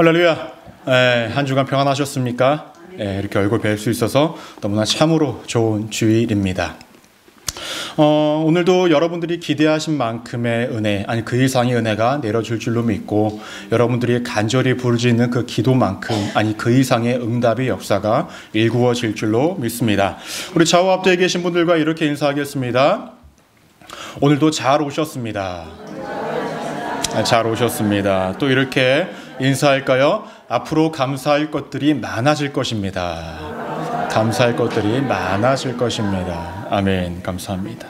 할렐루야. 한 주간 평안하셨습니까? 이렇게 얼굴 뵐 수 있어서 너무나 참으로 좋은 주일입니다. 오늘도 여러분들이 기대하신 만큼의 은혜, 아니 그 이상의 은혜가 내려줄 줄로 믿고, 여러분들이 간절히 부르짖는 그 기도만큼, 아니 그 이상의 응답의 역사가 일구어질 줄로 믿습니다. 우리 좌우 앞뒤에 계신 분들과 이렇게 인사하겠습니다. 오늘도 잘 오셨습니다. 잘 오셨습니다. 또 이렇게 인사할까요? 앞으로 감사할 것들이 많아질 것입니다. 감사할 것들이 많아질 것입니다. 아멘. 감사합니다.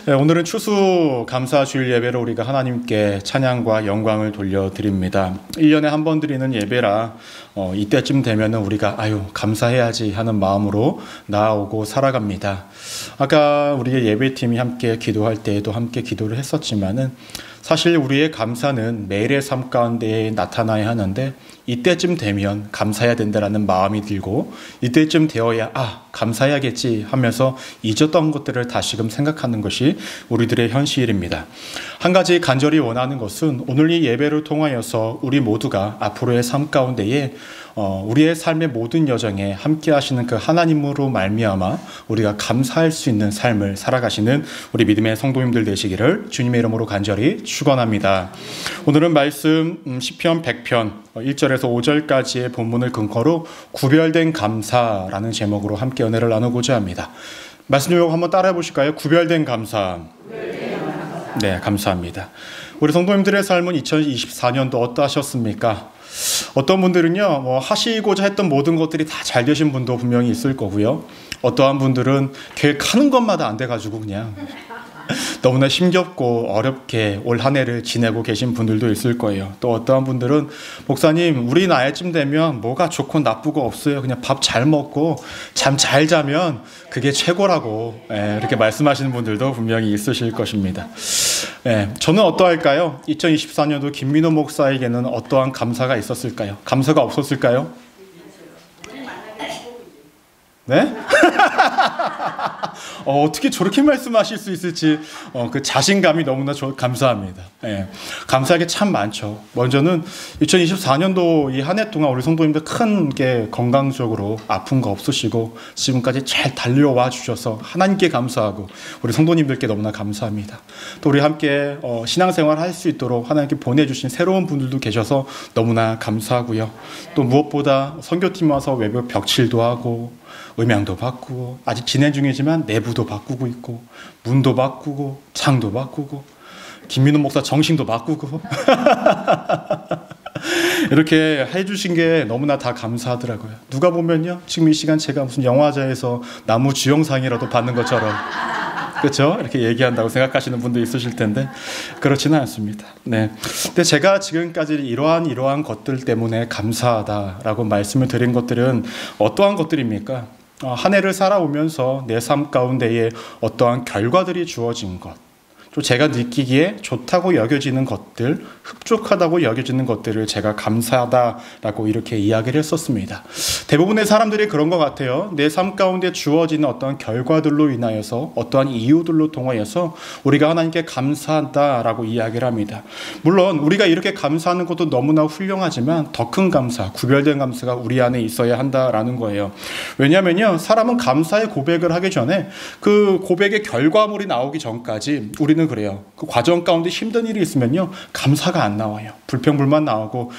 오늘은 추수 감사 주일 예배로 우리가 하나님께 찬양과 영광을 돌려드립니다. 1년에 한 번 드리는 예배라 이때쯤 되면은 우리가 감사해야지 하는 마음으로 나아오고 살아갑니다. 아까 우리의 예배팀이 함께 기도할 때에도 함께 기도를 했었지만은 사실 우리의 감사는 매일의 삶 가운데 나타나야 하는데, 이때쯤 되면 감사해야 된다라는 마음이 들고, 이때쯤 되어야 감사해야겠지 하면서 잊었던 것들을 다시금 생각하는 것이 우리들의 현실입니다. 한 가지 간절히 원하는 것은 오늘 이 예배를 통하여서 우리 모두가 앞으로의 삶 가운데에 우리의 삶의 모든 여정에 함께 하시는 그 하나님으로 말미암아 우리가 감사할 수 있는 삶을 살아가시는 우리 믿음의 성도님들 되시기를 주님의 이름으로 간절히 축원합니다. 오늘은 말씀 시편 100편 1절에서 5절까지의 본문을 근거로 구별된 감사라는 제목으로 함께 은혜를 나누고자 합니다. 말씀 좀 한번 따라해 보실까요? 구별된 감사. 네, 감사합니다. 우리 성도님들의 삶은 2024년도 어떠하셨습니까? 어떤 분들은요, 하시고자 했던 모든 것들이 다 잘 되신 분도 분명히 있을 거고요. 어떠한 분들은 계획하는 것마다 안 돼가지고 그냥 너무나 힘겹고 어렵게 올 한 해를 지내고 계신 분들도 있을 거예요. 또 어떠한 분들은 목사님, 우리 나이쯤 되면 뭐가 좋고 나쁘고 없어요. 그냥 밥 잘 먹고 잠 잘 자면 그게 최고라고 이렇게 말씀하시는 분들도 분명히 있으실 것입니다. 저는 어떠할까요? 2024년도 김민호 목사에게는 어떠한 감사가 있었을까요? 감사가 없었을까요? 네? 어떻게 저렇게 말씀하실 수 있을지 그 자신감이 너무나 감사합니다. 감사할 게 참 많죠. 먼저는 2024년도 이 한 해 동안 우리 성도님들 큰 게 건강적으로 아픈 거 없으시고 지금까지 잘 달려와 주셔서 하나님께 감사하고 우리 성도님들께 너무나 감사합니다. 또 우리 함께 신앙생활 할 수 있도록 하나님께 보내주신 새로운 분들도 계셔서 너무나 감사하고요. 또 무엇보다 선교팀 와서 외부 벽칠도 하고 음향도 바꾸고, 아직 진행 중이지만 내부도 바꾸고 있고, 문도 바꾸고, 창도 바꾸고, 김민호 목사 정신도 바꾸고 이렇게 해주신 게 너무나 다 감사하더라고요. 누가 보면요, 지금 이 시간 제가 무슨 영화제에서 나무 주영상이라도 받는 것처럼, 그렇죠? 이렇게 얘기한다고 생각하시는 분도 있으실 텐데 그렇지는 않습니다. 네. 근데 제가 지금까지 이러한 것들 때문에 감사하다라고 말씀을 드린 것들은 어떠한 것들입니까? 한 해를 살아오면서 내 삶 가운데에 어떠한 결과들이 주어진 것, 또 제가 느끼기에 좋다고 여겨지는 것들, 흡족하다고 여겨지는 것들을 제가 감사하다라고 이렇게 이야기를 했었습니다. 대부분의 사람들이 그런 것 같아요. 내 삶 가운데 주어지는 어떠한 결과들로 인하여서, 어떠한 이유들로 통하여서 우리가 하나님께 감사하다라고 이야기를 합니다. 물론 우리가 이렇게 감사하는 것도 너무나 훌륭하지만 더 큰 감사, 구별된 감사가 우리 안에 있어야 한다라는 거예요. 왜냐하면요, 사람은 감사의 고백을 하기 전에 그 고백의 결과물이 나오기 전까지 우리는 그래요. 그 과정 가운데 힘든 일이 있으면요, 감사가 안 나와요. 불평불만 나오고,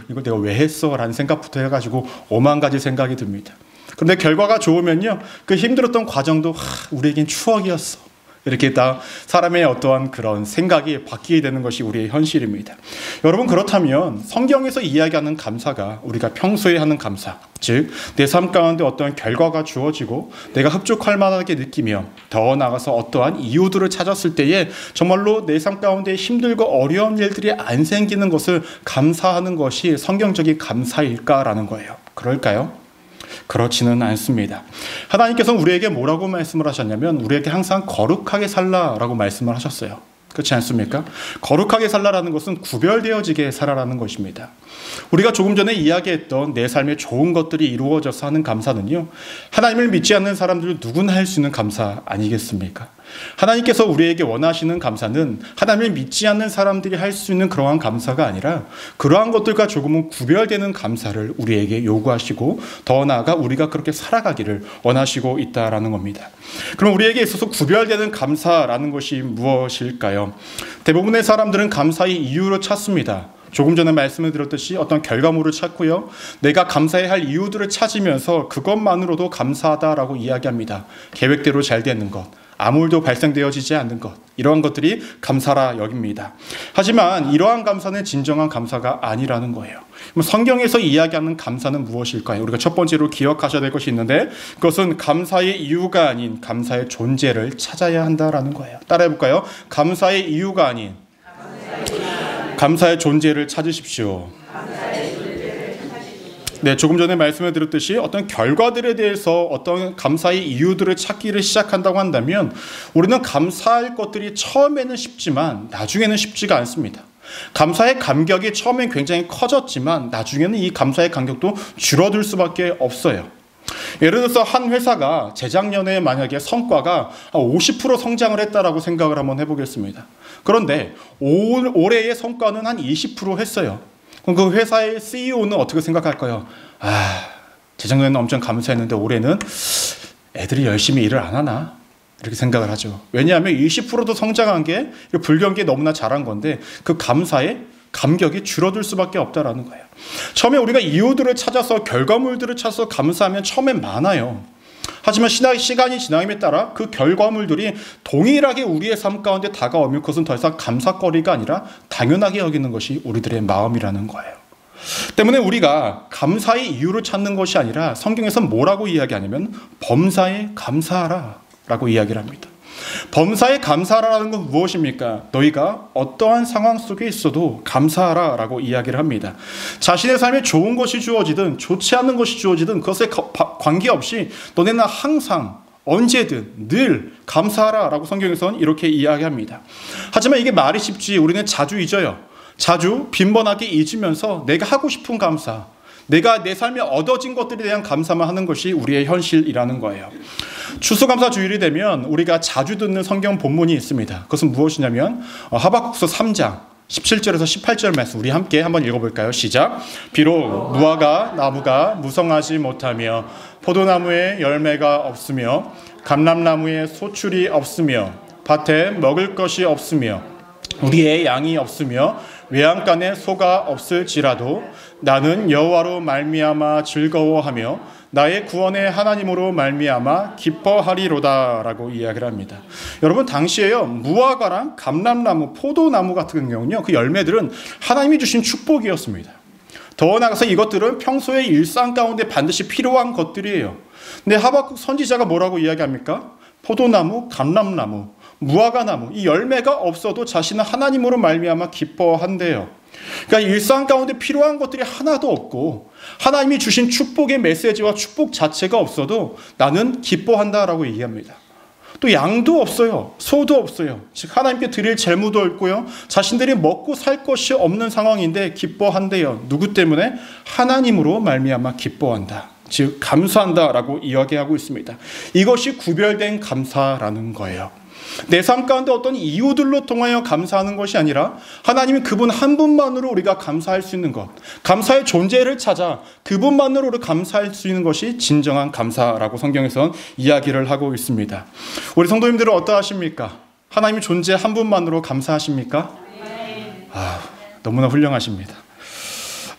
이걸 내가 왜 했어? 라는 생각부터 해가지고 오만 가지 생각이 듭니다. 그런데 결과가 좋으면요, 그 힘들었던 과정도 우리에겐 추억이었어. 이렇게 다 사람의 어떠한 그런 생각이 바뀌게 되는 것이 우리의 현실입니다. 여러분, 그렇다면 성경에서 이야기하는 감사가 우리가 평소에 하는 감사, 즉 내 삶 가운데 어떠한 결과가 주어지고 내가 흡족할 만하게 느끼며 더 나아가서 어떠한 이유들을 찾았을 때에 정말로 내 삶 가운데 힘들고 어려운 일들이 안 생기는 것을 감사하는 것이 성경적인 감사일까라는 거예요. 그럴까요? 그렇지는 않습니다. 하나님께서는 우리에게 뭐라고 말씀을 하셨냐면, 우리에게 항상 거룩하게 살라라고 말씀을 하셨어요. 그렇지 않습니까? 거룩하게 살라라는 것은 구별되어지게 살아라는 것입니다. 우리가 조금 전에 이야기했던 내 삶에 좋은 것들이 이루어져서 하는 감사는요, 하나님을 믿지 않는 사람들 누구나 할 수 있는 감사 아니겠습니까? 하나님께서 우리에게 원하시는 감사는 하나님을 믿지 않는 사람들이 할 수 있는 그러한 감사가 아니라 그러한 것들과 조금은 구별되는 감사를 우리에게 요구하시고 더 나아가 우리가 그렇게 살아가기를 원하시고 있다라는 겁니다. 그럼 우리에게 있어서 구별되는 감사라는 것이 무엇일까요? 대부분의 사람들은 감사의 이유를 찾습니다. 조금 전에 말씀을 드렸듯이 어떤 결과물을 찾고요. 내가 감사해야 할 이유들을 찾으면서 그것만으로도 감사하다라고 이야기합니다. 계획대로 잘 되는 것, 아무 일도 발생되어지지 않는 것, 이러한 것들이 감사라 여깁니다. 하지만 이러한 감사는 진정한 감사가 아니라는 거예요. 성경에서 이야기하는 감사는 무엇일까요? 우리가 첫 번째로 기억하셔야 될 것이 있는데 그것은 감사의 이유가 아닌 감사의 존재를 찾아야 한다라는 거예요. 따라해 볼까요? 감사의 이유가 아닌 감사의 존재를 찾으십시오. 네, 조금 전에 말씀을 드렸듯이 어떤 결과들에 대해서 어떤 감사의 이유들을 찾기를 시작한다고 한다면 우리는 감사할 것들이 처음에는 쉽지만 나중에는 쉽지가 않습니다. 감사의 감격이 처음엔 굉장히 커졌지만 나중에는 이 감사의 감격도 줄어들 수밖에 없어요. 예를 들어서 한 회사가 재작년에 만약에 성과가 50% 성장을 했다라고 생각을 한번 해보겠습니다. 그런데 올해의 성과는 한 20% 했어요. 그럼 그 회사의 CEO는 어떻게 생각할까요? 재작년에는 엄청 감사했는데 올해는 애들이 열심히 일을 안 하나? 이렇게 생각을 하죠. 왜냐하면 20%도 성장한 게 불경기에 너무나 잘한 건데 그 감사의 감격이 줄어들 수밖에 없다라는 거예요. 처음에 우리가 이유들을 찾아서 결과물들을 찾아서 감사하면 처음엔 많아요. 하지만 시간이 지남에 따라 그 결과물들이 동일하게 우리의 삶 가운데 다가오면 그것은 더 이상 감사거리가 아니라 당연하게 여기는 것이 우리들의 마음이라는 거예요. 때문에 우리가 감사의 이유를 찾는 것이 아니라 성경에서 뭐라고 이야기하냐면 범사에 감사하라 라고 이야기를 합니다. 범사에 감사하라는 건 무엇입니까? 너희가 어떠한 상황 속에 있어도 감사하라 라고 이야기를 합니다. 자신의 삶에 좋은 것이 주어지든 좋지 않은 것이 주어지든 그것에 관계없이 너네는 항상 언제든 늘 감사하라 라고 성경에서는 이렇게 이야기합니다. 하지만 이게 말이 쉽지 우리는 자주 잊어요. 자주 빈번하게 잊으면서 내가 하고 싶은 감사, 내가 내 삶에 얻어진 것들에 대한 감사만 하는 것이 우리의 현실이라는 거예요. 추수감사 주일이 되면 우리가 자주 듣는 성경 본문이 있습니다. 그것은 무엇이냐면 하박국서 3장 17절에서 18절 말씀 우리 함께 한번 읽어볼까요? 시작. 비록 무화과 나무가 무성하지 못하며 포도나무에 열매가 없으며 감람나무에 소출이 없으며 밭에 먹을 것이 없으며 우리의 양이 없으며 외양간에 소가 없을지라도 나는 여호와로 말미암아 즐거워하며 나의 구원의 하나님으로 말미암아 기뻐하리로다 라고 이야기를 합니다. 여러분 당시에요 무화과랑 감람나무, 포도나무 같은 경우는요 그 열매들은 하나님이 주신 축복이었습니다. 더 나아가서 이것들은 평소의 일상 가운데 반드시 필요한 것들이에요. 근데 하박국 선지자가 뭐라고 이야기합니까? 포도나무, 감람나무, 무화과나무 이 열매가 없어도 자신은 하나님으로 말미암아 기뻐한대요. 그러니까 일상 가운데 필요한 것들이 하나도 없고 하나님이 주신 축복의 메시지와 축복 자체가 없어도 나는 기뻐한다라고 얘기합니다. 또 양도 없어요. 소도 없어요. 즉 하나님께 드릴 재물도 없고요. 자신들이 먹고 살 것이 없는 상황인데 기뻐한대요. 누구 때문에? 하나님으로 말미암아 기뻐한다. 즉 감사한다라고 이야기하고 있습니다. 이것이 구별된 감사라는 거예요. 내 삶 가운데 어떤 이유들로 통하여 감사하는 것이 아니라 하나님은 그분 한 분만으로 우리가 감사할 수 있는 것, 감사의 존재를 찾아 그분만으로 우리가 감사할 수 있는 것이 진정한 감사라고 성경에서는 이야기를 하고 있습니다. 우리 성도님들은 어떠하십니까? 하나님의 존재 한 분만으로 감사하십니까? 너무나 훌륭하십니다.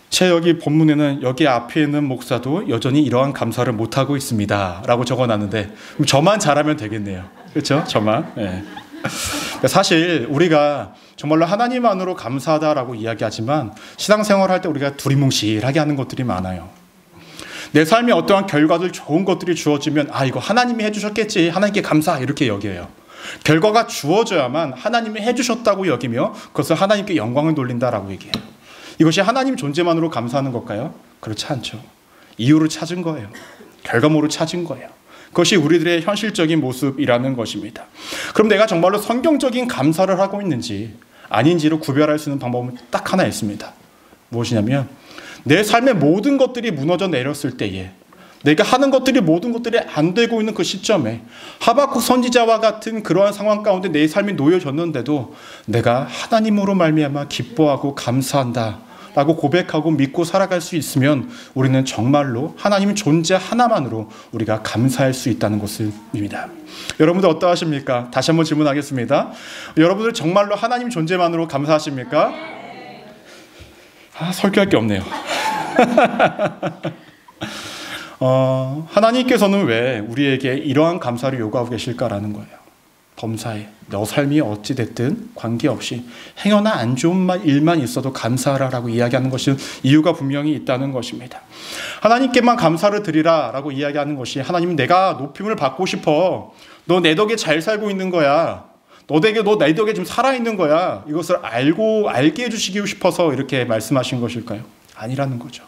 제 여기 본문에는 여기 앞에 있는 목사도 여전히 이러한 감사를 못하고 있습니다 라고 적어놨는데 저만 잘하면 되겠네요. 그렇죠? 저만. 네. 사실 우리가 정말로 하나님만으로 감사하다라고 이야기하지만 신앙생활을 할 때 우리가 두리뭉실하게 하는 것들이 많아요. 내 삶에 어떠한 결과들 좋은 것들이 주어지면 이거 하나님이 해주셨겠지 하나님께 감사 이렇게 여겨요. 결과가 주어져야만 하나님이 해주셨다고 여기며 그것을 하나님께 영광을 돌린다라고 얘기해요. 이것이 하나님 존재만으로 감사하는 걸까요? 그렇지 않죠. 이유를 찾은 거예요. 결과물을 찾은 거예요. 그것이 우리들의 현실적인 모습이라는 것입니다. 그럼 내가 정말로 성경적인 감사를 하고 있는지 아닌지를 구별할 수 있는 방법은 딱 하나 있습니다. 무엇이냐면 내 삶의 모든 것들이 무너져 내렸을 때에 내가 하는 것들이 모든 것들이 안 되고 있는 그 시점에 하박국 선지자와 같은 그러한 상황 가운데 내 삶이 놓여졌는데도 내가 하나님으로 말미암아 기뻐하고 감사한다 라고 고백하고 믿고 살아갈 수 있으면 우리는 정말로 하나님 존재 하나만으로 우리가 감사할 수 있다는 것을 밉니다. 여러분들 어떠하십니까? 다시 한번 질문하겠습니다. 여러분들 정말로 하나님 존재만으로 감사하십니까? 설교할 게 없네요. 하나님께서는 왜 우리에게 이러한 감사를 요구하고 계실까라는 거예요. 범사에 너 삶이 어찌 됐든 관계없이 행여나 안 좋은 일만 있어도 감사하라라고 이야기하는 것은 이유가 분명히 있다는 것입니다. 하나님께만 감사를 드리라 라고 이야기하는 것이 하나님 내가 높임을 받고 싶어. 너 내 덕에 잘 살고 있는 거야. 너 내 덕에 지금 살아있는 거야. 이것을 알게 해주시기 싶어서 이렇게 말씀하신 것일까요? 아니라는 거죠.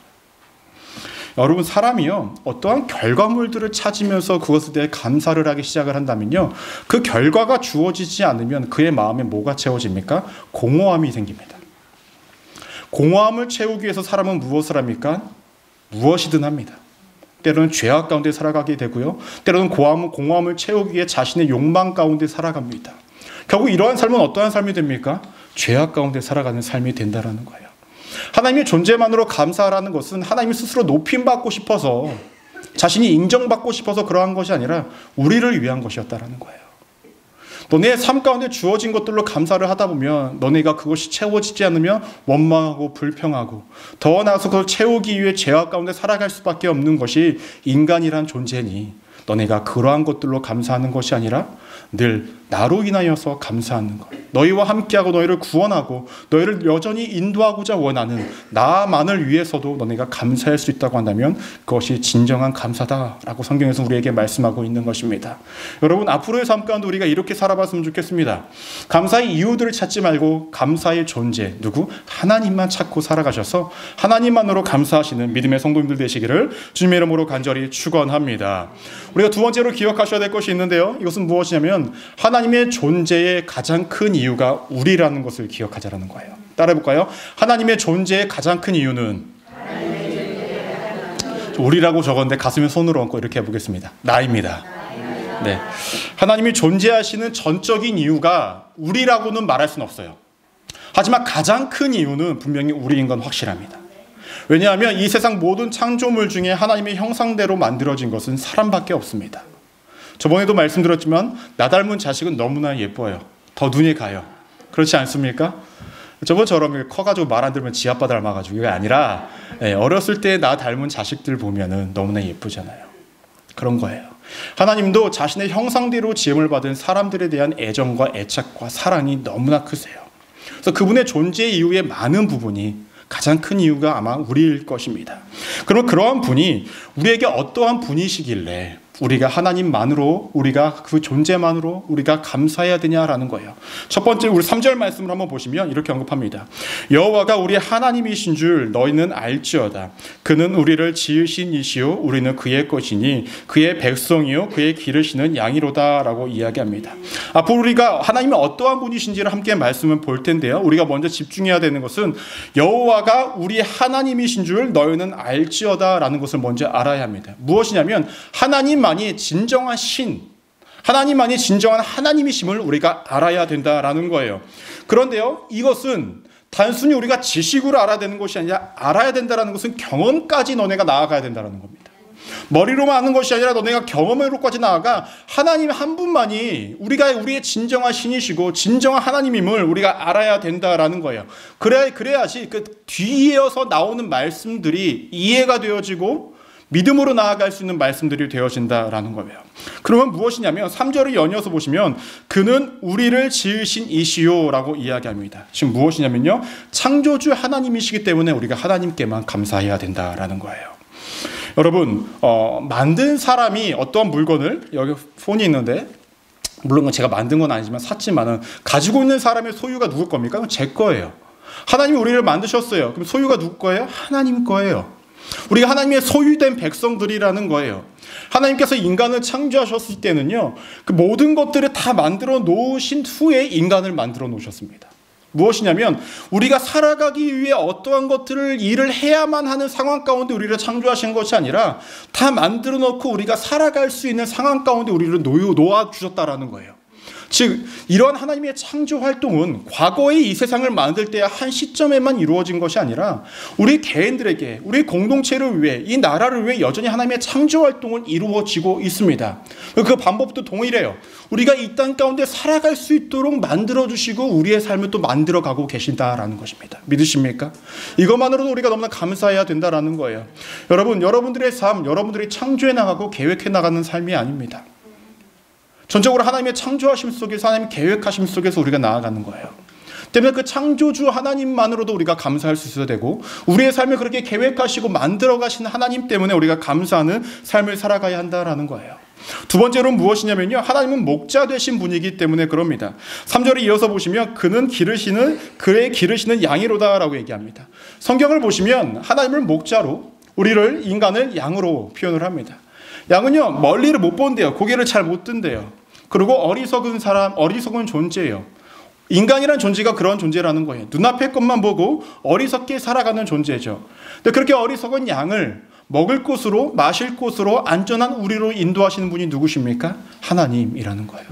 여러분 사람이요 어떠한 결과물들을 찾으면서 그것에 대해 감사를 하기 시작을 한다면요 그 결과가 주어지지 않으면 그의 마음에 뭐가 채워집니까? 공허함이 생깁니다. 공허함을 채우기 위해서 사람은 무엇을 합니까? 무엇이든 합니다. 때로는 죄악 가운데 살아가게 되고요 때로는 공허함을 채우기 위해 자신의 욕망 가운데 살아갑니다. 결국 이러한 삶은 어떠한 삶이 됩니까? 죄악 가운데 살아가는 삶이 된다는 거예요. 하나님의 존재만으로 감사하라는 것은 하나님이 스스로 높임받고 싶어서 자신이 인정받고 싶어서 그러한 것이 아니라 우리를 위한 것이었다라는 거예요. 너네의 삶 가운데 주어진 것들로 감사를 하다 보면 너네가 그것이 채워지지 않으면 원망하고 불평하고 더 나아가서 그걸 채우기 위해 죄악 가운데 살아갈 수밖에 없는 것이 인간이란 존재니 너네가 그러한 것들로 감사하는 것이 아니라 늘 나로 인하여서 감사하는 것, 너희와 함께하고 너희를 구원하고 너희를 여전히 인도하고자 원하는 나만을 위해서도 너네가 감사할 수 있다고 한다면 그것이 진정한 감사다라고 성경에서 우리에게 말씀하고 있는 것입니다. 여러분 앞으로의 삶 가운데 우리가 이렇게 살아봤으면 좋겠습니다. 감사의 이유들을 찾지 말고 감사의 존재, 누구? 하나님만 찾고 살아가셔서 하나님만으로 감사하시는 믿음의 성도님들 되시기를 주님의 이름으로 간절히 축원합니다. 우리가 두 번째로 기억하셔야 될 것이 있는데요. 이것은 무엇이냐면 하나님의 존재의 가장 큰 이유가 우리라는 것을 기억하자라는 거예요. 따라해볼까요? 하나님의 존재의 가장 큰 이유는 우리라고 적었는데 가슴에 손으로 얹고 이렇게 해보겠습니다. 나입니다. 네, 하나님이 존재하시는 전적인 이유가 우리라고는 말할 수는 없어요. 하지만 가장 큰 이유는 분명히 우리인 건 확실합니다. 왜냐하면 이 세상 모든 창조물 중에 하나님의 형상대로 만들어진 것은 사람밖에 없습니다. 저번에도 말씀드렸지만 나 닮은 자식은 너무나 예뻐요. 더 눈이 가요. 그렇지 않습니까? 저번처럼 커가지고 말 안 들으면 지 아빠 닮아가지고 이게 아니라 어렸을 때 나 닮은 자식들 보면은 너무나 예쁘잖아요. 그런 거예요. 하나님도 자신의 형상대로 지음을 받은 사람들에 대한 애정과 애착과 사랑이 너무나 크세요. 그래서 그분의 존재 이유의 많은 부분이 가장 큰 이유가 아마 우리일 것입니다. 그럼 그러한 분이 우리에게 어떠한 분이시길래 우리가 하나님만으로 우리가 그 존재만으로 우리가 감사해야 되냐라는 거예요. 첫 번째 우리 3절 말씀을 한번 보시면 이렇게 언급합니다. 여호와가 우리 하나님이신 줄 너희는 알지어다. 그는 우리를 지으신 이시요 우리는 그의 것이니 그의 백성이요 그의 기르시는 양이로다 라고 이야기합니다. 앞으로 우리가 하나님이 어떠한 분이신지를 함께 말씀을 볼 텐데요. 우리가 먼저 집중해야 되는 것은 여호와가 우리 하나님이신 줄 너희는 알지어다 라는 것을 먼저 알아야 합니다. 무엇이냐면 하나님만이 진정한 신, 하나님만이 진정한 하나님이심을 우리가 알아야 된다라는 거예요. 그런데요, 이것은 단순히 우리가 지식으로 알아야 되는 것이 아니라 알아야 된다는 것은 경험까지 너네가 나아가야 된다는 겁니다. 머리로만 아는 것이 아니라 너네가 경험으로까지 나아가 하나님 한 분만이 우리의 진정한 신이시고 진정한 하나님임을 우리가 알아야 된다라는 거예요. 그래야지 그 뒤이어서 나오는 말씀들이 이해가 되어지고 믿음으로 나아갈 수 있는 말씀들이 되어진다라는 거예요. 그러면 무엇이냐면 3절을 연이어서 보시면 그는 우리를 지으신 이시요라고 이야기합니다. 지금 무엇이냐면요, 창조주 하나님이시기 때문에 우리가 하나님께만 감사해야 된다라는 거예요. 여러분 만든 사람이 어떠한 물건을, 여기 폰이 있는데 물론 제가 만든 건 아니지만 샀지만은 가지고 있는 사람의 소유가 누구 겁니까? 그건 제 거예요. 하나님이 우리를 만드셨어요. 그럼 소유가 누구 거예요? 하나님 거예요. 우리가 하나님의 소유된 백성들이라는 거예요. 하나님께서 인간을 창조하셨을 때는요, 그 모든 것들을 다 만들어 놓으신 후에 인간을 만들어 놓으셨습니다. 무엇이냐면 우리가 살아가기 위해 어떠한 것들을 일을 해야만 하는 상황 가운데 우리를 창조하신 것이 아니라 다 만들어 놓고 우리가 살아갈 수 있는 상황 가운데 우리를 놓아주셨다라는 거예요. 즉 이러한 하나님의 창조 활동은 과거에 이 세상을 만들 때 한 시점에만 이루어진 것이 아니라 우리 개인들에게, 우리 공동체를 위해, 이 나라를 위해 여전히 하나님의 창조 활동은 이루어지고 있습니다. 그 방법도 동일해요. 우리가 이 땅 가운데 살아갈 수 있도록 만들어주시고 우리의 삶을 또 만들어가고 계신다라는 것입니다. 믿으십니까? 이것만으로도 우리가 너무나 감사해야 된다라는 거예요. 여러분, 여러분들의 삶, 여러분들이 창조해 나가고 계획해 나가는 삶이 아닙니다. 전적으로 하나님의 창조하심 속에서, 하나님 계획하심 속에서 우리가 나아가는 거예요. 때문에 그 창조주 하나님만으로도 우리가 감사할 수 있어야 되고, 우리의 삶을 그렇게 계획하시고 만들어 가신 하나님 때문에 우리가 감사하는 삶을 살아가야 한다라는 거예요. 두 번째로는 무엇이냐면요, 하나님은 목자 되신 분이기 때문에 그럽니다. 3절에 이어서 보시면 그의 기르시는 양이로다라고 얘기합니다. 성경을 보시면 하나님을 목자로, 우리를, 인간을 양으로 표현을 합니다. 양은요, 멀리를 못 본대요. 고개를 잘 못 든대요. 그리고 어리석은 존재예요. 인간이란 존재가 그런 존재라는 거예요. 눈앞의 것만 보고 어리석게 살아가는 존재죠. 근데 그렇게 어리석은 양을 먹을 곳으로, 마실 곳으로, 안전한 우리로 인도하시는 분이 누구십니까? 하나님이라는 거예요.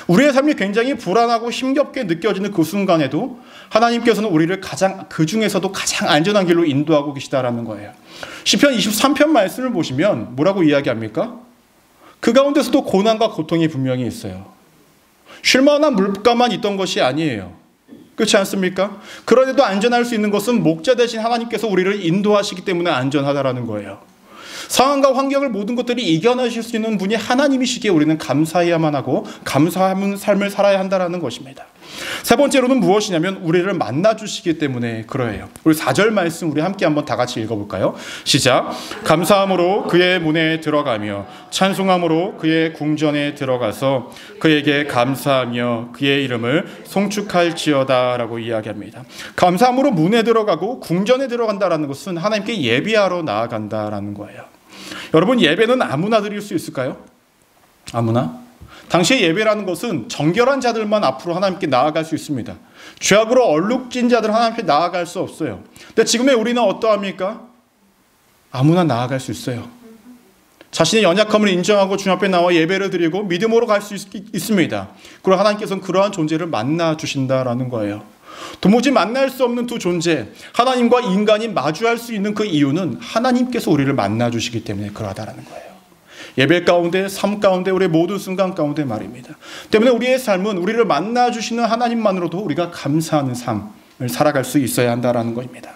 우리의 삶이 굉장히 불안하고 힘겹게 느껴지는 그 순간에도 하나님께서는 우리를 그 중에서도 가장 안전한 길로 인도하고 계시다라는 거예요. 시편 23편 말씀을 보시면 뭐라고 이야기합니까? 그 가운데서도 고난과 고통이 분명히 있어요. 쉴만한 물가만 있던 것이 아니에요. 그렇지 않습니까? 그런데도 안전할 수 있는 것은 목자 되신 하나님께서 우리를 인도하시기 때문에 안전하다라는 거예요. 상황과 환경을 모든 것들이 이겨내실 수 있는 분이 하나님이시기에 우리는 감사해야만 하고 감사하는 삶을 살아야 한다는 것입니다. 세 번째로는 무엇이냐면 우리를 만나주시기 때문에 그러해요. 우리 4절 말씀 우리 함께 한번 다 같이 읽어볼까요? 시작. 감사함으로 그의 문에 들어가며 찬송함으로 그의 궁전에 들어가서 그에게 감사하며 그의 이름을 송축할지어다 라고 이야기합니다. 감사함으로 문에 들어가고 궁전에 들어간다는 것은 하나님께 예배하러 나아간다라는 거예요. 여러분, 예배는 아무나 드릴 수 있을까요? 아무나? 당시의 예배라는 것은 정결한 자들만 앞으로 하나님께 나아갈 수 있습니다. 죄악으로 얼룩진 자들은 하나님께 나아갈 수 없어요. 근데 지금의 우리는 어떠합니까? 아무나 나아갈 수 있어요. 자신의 연약함을 인정하고 주님 앞에 나와 예배를 드리고 믿음으로 갈 수 있습니다. 그리고 하나님께서는 그러한 존재를 만나 주신다라는 거예요. 도무지 만날 수 없는 두 존재, 하나님과 인간이 마주할 수 있는 그 이유는 하나님께서 우리를 만나 주시기 때문에 그러하다라는 거예요. 예배 가운데, 삶 가운데, 우리의 모든 순간 가운데 말입니다. 때문에 우리의 삶은 우리를 만나주시는 하나님만으로도 우리가 감사하는 삶을 살아갈 수 있어야 한다는 것입니다.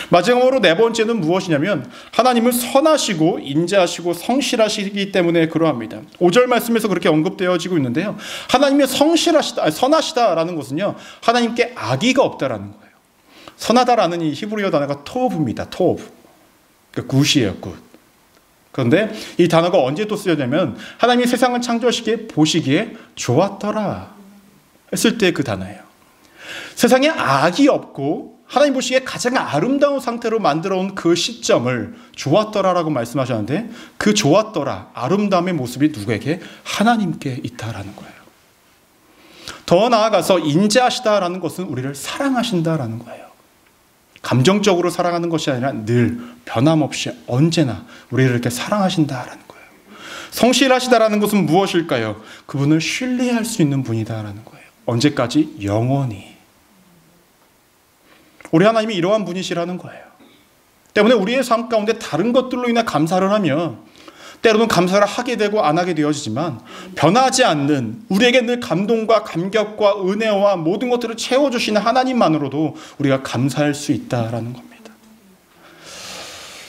마지막으로 네 번째는 무엇이냐면 하나님은 선하시고 인자하시고 성실하시기 때문에 그러합니다. 5절 말씀에서 그렇게 언급되어지고 있는데요. 하나님이 선하시다라는 것은요, 하나님께 악의가 없다라는 거예요. 선하다라는 이 히브리어 단어가 토브입니다. 토브. 그러니까 굿이에요, 굿. 그런데 이 단어가 언제 또 쓰여냐면 하나님이 세상을 창조하시기에 보시기에 좋았더라 했을 때 그 단어예요. 세상에 악이 없고 하나님 보시기에 가장 아름다운 상태로 만들어온 그 시점을 좋았더라라고 말씀하셨는데, 그 좋았더라, 아름다움의 모습이 누구에게? 하나님께 있다라는 거예요. 더 나아가서 인자하시다라는 것은 우리를 사랑하신다라는 거예요. 감정적으로 사랑하는 것이 아니라 늘 변함없이 언제나 우리를 이렇게 사랑하신다라는 거예요. 성실하시다라는 것은 무엇일까요? 그분을 신뢰할 수 있는 분이다라는 거예요. 언제까지? 영원히. 우리 하나님이 이러한 분이시라는 거예요. 때문에 우리의 삶 가운데 다른 것들로 인해 감사를 하면 때로는 감사를 하게 되고 안 하게 되어지지만 변하지 않는, 우리에게 늘 감동과 감격과 은혜와 모든 것들을 채워주시는 하나님만으로도 우리가 감사할 수 있다라는 겁니다.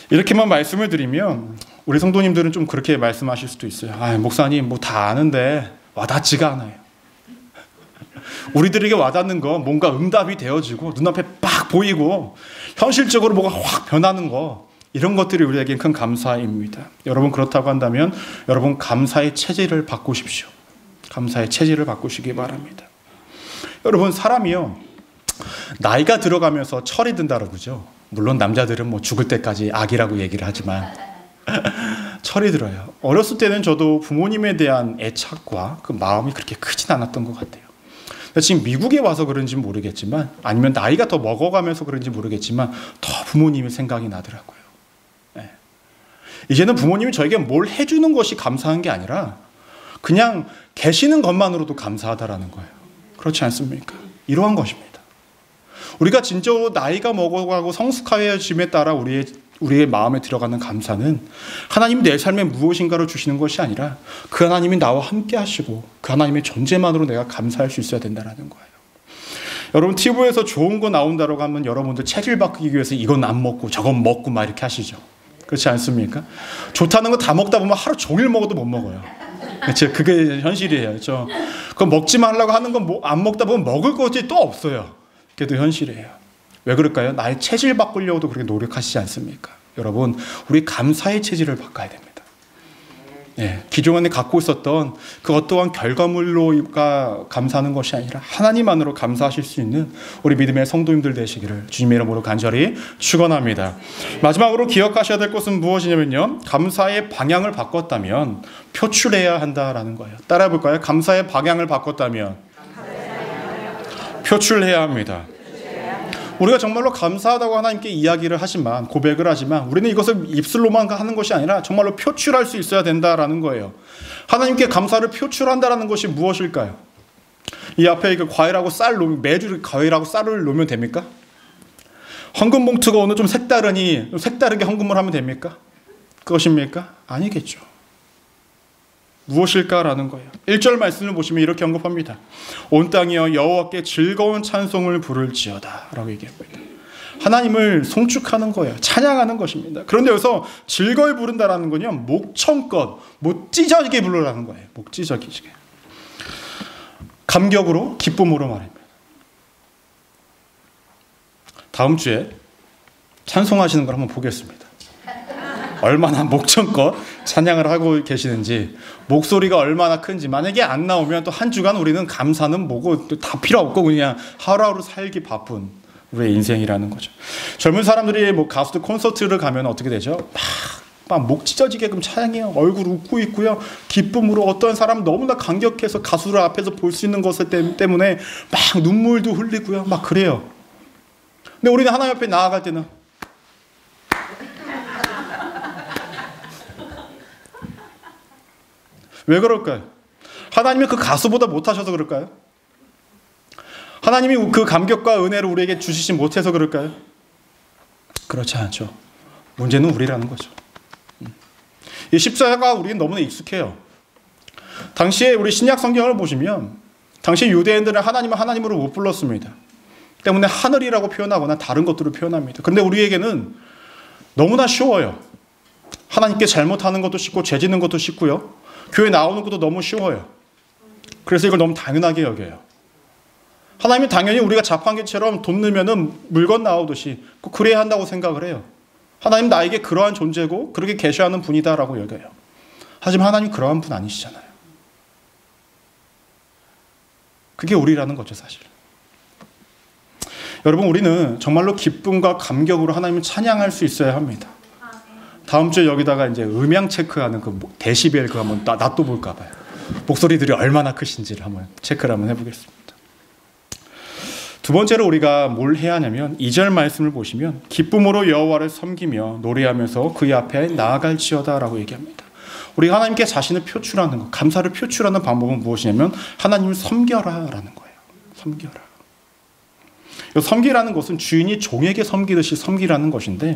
이렇게만 말씀을 드리면 우리 성도님들은 좀 그렇게 말씀하실 수도 있어요. 목사님 뭐 다 아는데 와닿지가 않아요. 우리들에게 와닿는 거 뭔가 응답이 되어지고 눈앞에 빡 보이고 현실적으로 뭐가 확 변하는 거, 이런 것들이 우리에겐 큰 감사입니다. 여러분, 그렇다고 한다면 여러분 감사의 체질을 바꾸십시오. 감사의 체질을 바꾸시기 바랍니다. 여러분, 사람이요, 나이가 들어가면서 철이 든다고 그러죠. 물론 남자들은 뭐 죽을 때까지 악이라고 얘기를 하지만 철이 들어요. 어렸을 때는 저도 부모님에 대한 애착과 그 마음이 그렇게 크진 않았던 것 같아요. 지금 미국에 와서 그런지 모르겠지만 아니면 나이가 더 먹어가면서 그런지 모르겠지만 더 부모님이 생각이 나더라고요. 네. 이제는 부모님이 저에게 뭘 해주는 것이 감사한 게 아니라 그냥 계시는 것만으로도 감사하다라는 거예요. 그렇지 않습니까? 이러한 것입니다. 우리가 진짜로 나이가 먹어가고 성숙해짐에 따라 우리의 마음에 들어가는 감사는 하나님이 내 삶에 무엇인가를 주시는 것이 아니라 그 하나님이 나와 함께 하시고 그 하나님의 존재만으로 내가 감사할 수 있어야 된다는 거예요. 여러분 TV에서 좋은 거 나온다고 하면 여러분들 체질 바꾸기 위해서 이건 안 먹고 저건 먹고 막 이렇게 하시죠. 그렇지 않습니까? 좋다는 거 다 먹다 보면 하루 종일 먹어도 못 먹어요. 그렇죠? 그게 현실이에요. 그렇죠? 그거 먹지 말라고 하는 건 안 먹다 보면 먹을 것이 또 없어요. 그게 또 현실이에요. 왜 그럴까요? 나의 체질 바꾸려고도 그렇게 노력하시지 않습니까? 여러분, 우리 감사의 체질을 바꿔야 됩니다. 네, 기존에 갖고 있었던 그 어떠한 결과물로가 감사하는 것이 아니라 하나님만으로 감사하실 수 있는 우리 믿음의 성도님들 되시기를 주님의 이름으로 간절히 축원합니다. 마지막으로 기억하셔야 될 것은 무엇이냐면요. 감사의 방향을 바꿨다면 표출해야 한다라는 거예요. 따라해 볼까요? 감사의 방향을 바꿨다면 표출해야 합니다. 우리가 정말로 감사하다고 하나님께 이야기를 하지만 고백을 하지만 우리는 이것을 입술로만 하는 것이 아니라 정말로 표출할 수 있어야 된다라는 거예요. 하나님께 감사를 표출한다라는 것이 무엇일까요? 이 앞에 과일하고 쌀 매주 과일하고 쌀을 놓으면 됩니까? 헌금 봉투가 오늘 좀 색다르게 헌금을 하면 됩니까? 그것입니까? 아니겠죠. 무엇일까라는 거예요. 1절 말씀을 보시면 이렇게 언급합니다. 온 땅이여 여호와께 즐거운 찬송을 부를지어다 라고 얘기합니다. 하나님을 송축하는 거예요. 찬양하는 것입니다. 그런데 여기서 즐거이 부른다라는 건요. 목청껏 못 찢어지게 부르라는 거예요. 목 찢어지게. 감격으로 기쁨으로 말입니다. 다음 주에 찬송하시는 걸 한번 보겠습니다. 얼마나 목청껏 찬양을 하고 계시는지 목소리가 얼마나 큰지 만약에 안 나오면 또 한 주간 우리는 감사는 뭐고 다 필요 없고 그냥 하루하루 살기 바쁜 우리의 인생이라는 거죠. 젊은 사람들이 뭐 가수들 콘서트를 가면 어떻게 되죠? 막 목 찢어지게끔 찬양해요. 얼굴 웃고 있고요. 기쁨으로 어떤 사람은 너무나 감격해서 가수를 앞에서 볼 수 있는 것 때문에 막 눈물도 흘리고요. 막 그래요. 근데 우리는 하나님 앞에 나아갈 때는 왜 그럴까요? 하나님이 그 가수보다 못하셔서 그럴까요? 하나님이 그 감격과 은혜를 우리에게 주시지 못해서 그럴까요? 그렇지 않죠. 문제는 우리라는 거죠. 이 십자가가 우리는 너무나 익숙해요. 당시에 우리 신약 성경을 보시면 당시 유대인들은 하나님을 하나님으로 못 불렀습니다. 때문에 하늘이라고 표현하거나 다른 것들을 표현합니다. 그런데 우리에게는 너무나 쉬워요. 하나님께 잘못하는 것도 쉽고 죄 짓는 것도 쉽고요. 교회 나오는 것도 너무 쉬워요. 그래서 이걸 너무 당연하게 여겨요. 하나님이 당연히 우리가 자판기처럼 돈 넣으면 물건 나오듯이 꼭 그래야 한다고 생각을 해요. 하나님 나에게 그러한 존재고 그렇게 계시하는 분이다라고 여겨요. 하지만 하나님 그러한 분 아니시잖아요. 그게 우리라는 거죠, 사실. 여러분, 우리는 정말로 기쁨과 감격으로 하나님을 찬양할 수 있어야 합니다. 다음 주에 여기다가 이제 음향 체크하는 그 데시벨 그거 한번 놔둬 볼까 봐요. 목소리들이 얼마나 크신지를 한번 체크를 한번 해보겠습니다. 두 번째로 우리가 뭘 해야 하냐면 2절 말씀을 보시면 기쁨으로 여호와를 섬기며 노래하면서 그의 앞에 나아갈지어다라고 얘기합니다. 우리가 하나님께 자신을 표출하는 것, 감사를 표출하는 방법은 무엇이냐면 하나님을 섬겨라라는 거예요. 섬겨라. 섬기라는 것은 주인이 종에게 섬기듯이 섬기라는 것인데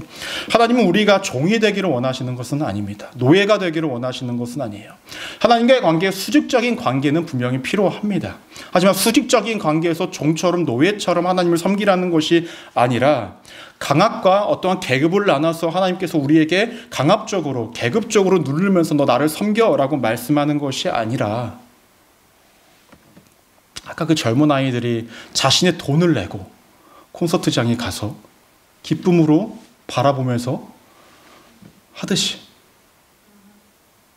하나님은 우리가 종이 되기를 원하시는 것은 아닙니다. 노예가 되기를 원하시는 것은 아니에요. 하나님과의 관계, 수직적인 관계는 분명히 필요합니다. 하지만 수직적인 관계에서 종처럼 노예처럼 하나님을 섬기라는 것이 아니라 강압과 어떠한 계급을 나눠서 하나님께서 우리에게 강압적으로 계급적으로 누르면서 너 나를 섬겨라고 말씀하는 것이 아니라 아까 그 젊은 아이들이 자신의 돈을 내고 콘서트장에 가서 기쁨으로 바라보면서 하듯이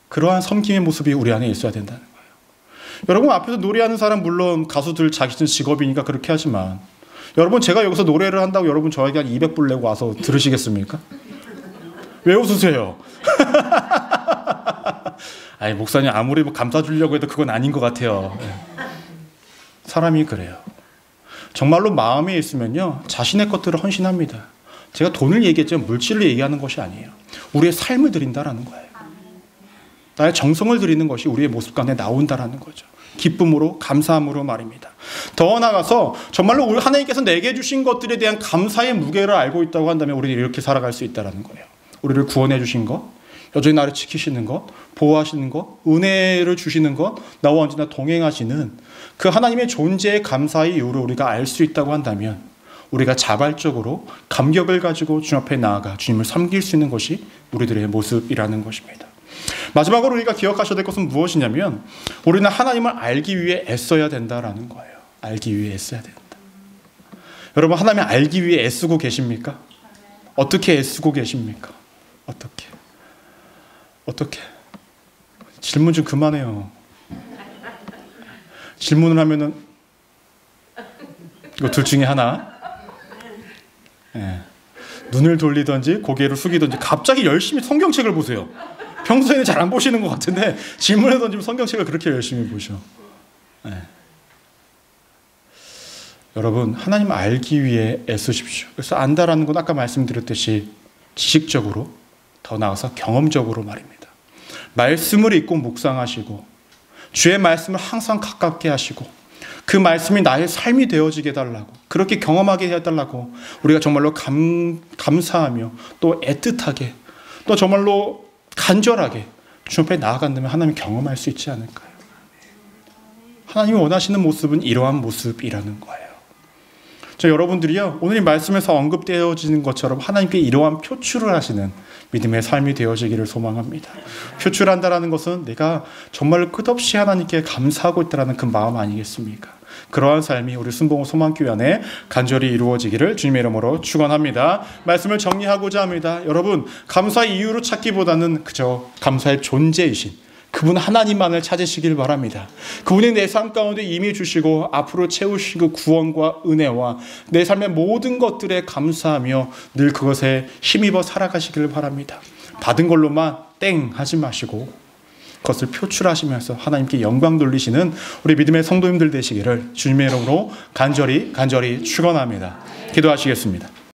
그러한 섬김의 모습이 우리 안에 있어야 된다는 거예요. 여러분 앞에서 노래하는 사람 물론 가수들 자기들 직업이니까 그렇게 하지만 여러분 제가 여기서 노래를 한다고 여러분 저에게 한 200불 내고 와서 들으시겠습니까? 왜 웃으세요? 아니 목사님 아무리 감사 주려고 해도 그건 아닌 것 같아요. 사람이 그래요. 정말로 마음에 있으면요, 자신의 것들을 헌신합니다. 제가 돈을 얘기했지만 물질을 얘기하는 것이 아니에요. 우리의 삶을 드린다라는 거예요. 나의 정성을 드리는 것이 우리의 모습 가운데 나온다라는 거죠. 기쁨으로, 감사함으로 말입니다. 더 나아가서 정말로 우리 하나님께서 내게 주신 것들에 대한 감사의 무게를 알고 있다고 한다면 우리는 이렇게 살아갈 수 있다는 거예요. 우리를 구원해 주신 것, 여전히 나를 지키시는 것, 보호하시는 것, 은혜를 주시는 것, 나와 언제나 동행하시는 그 하나님의 존재의 감사의 이유를 우리가 알 수 있다고 한다면 우리가 자발적으로 감격을 가지고 주님 앞에 나아가 주님을 섬길 수 있는 것이 우리들의 모습이라는 것입니다. 마지막으로 우리가 기억하셔야 될 것은 무엇이냐면 우리는 하나님을 알기 위해 애써야 된다라는 거예요. 알기 위해 애써야 된다. 여러분, 하나님을 알기 위해 애쓰고 계십니까? 어떻게 애쓰고 계십니까? 어떻게? 질문 좀 그만해요. 질문을 하면은 이거 둘 중에 하나. 네. 눈을 돌리든지 고개를 숙이든지 갑자기 열심히 성경책을 보세요. 평소에는 잘 안 보시는 것 같은데 질문을 던지면 성경책을 그렇게 열심히 보셔. 네. 여러분, 하나님 알기 위해 애쓰십시오. 그래서 안다라는 건 아까 말씀드렸듯이 지식적으로, 더 나아가서 경험적으로 말입니다. 말씀을 읽고 묵상하시고 주의 말씀을 항상 가깝게 하시고 그 말씀이 나의 삶이 되어지게 해달라고, 그렇게 경험하게 해달라고 우리가 정말로 감사하며 또 애틋하게 또 정말로 간절하게 주님 앞에 나아간다면 하나님이 경험할 수 있지 않을까요? 하나님이 원하시는 모습은 이러한 모습이라는 거예요. 여러분들이요, 오늘 이 말씀에서 언급되어지는 것처럼 하나님께 이러한 표출을 하시는 믿음의 삶이 되어지기를 소망합니다. 표출한다라는 것은 내가 정말 끝없이 하나님께 감사하고 있다는 그 마음 아니겠습니까? 그러한 삶이 우리 순봉호 소망교회 안에 간절히 이루어지기를 주님의 이름으로 축원합니다. 말씀을 정리하고자 합니다. 여러분, 감사의 이유로 찾기보다는 그저 감사의 존재이신 그분 하나님만을 찾으시길 바랍니다. 그분이 내 삶 가운데 이미 주시고 앞으로 채우시고 구원과 은혜와 내 삶의 모든 것들에 감사하며 늘 그것에 힘입어 살아가시길 바랍니다. 받은 걸로만 땡 하지 마시고 그것을 표출하시면서 하나님께 영광 돌리시는 우리 믿음의 성도님들 되시기를 주님의 이름으로 간절히 축원합니다. 기도하시겠습니다.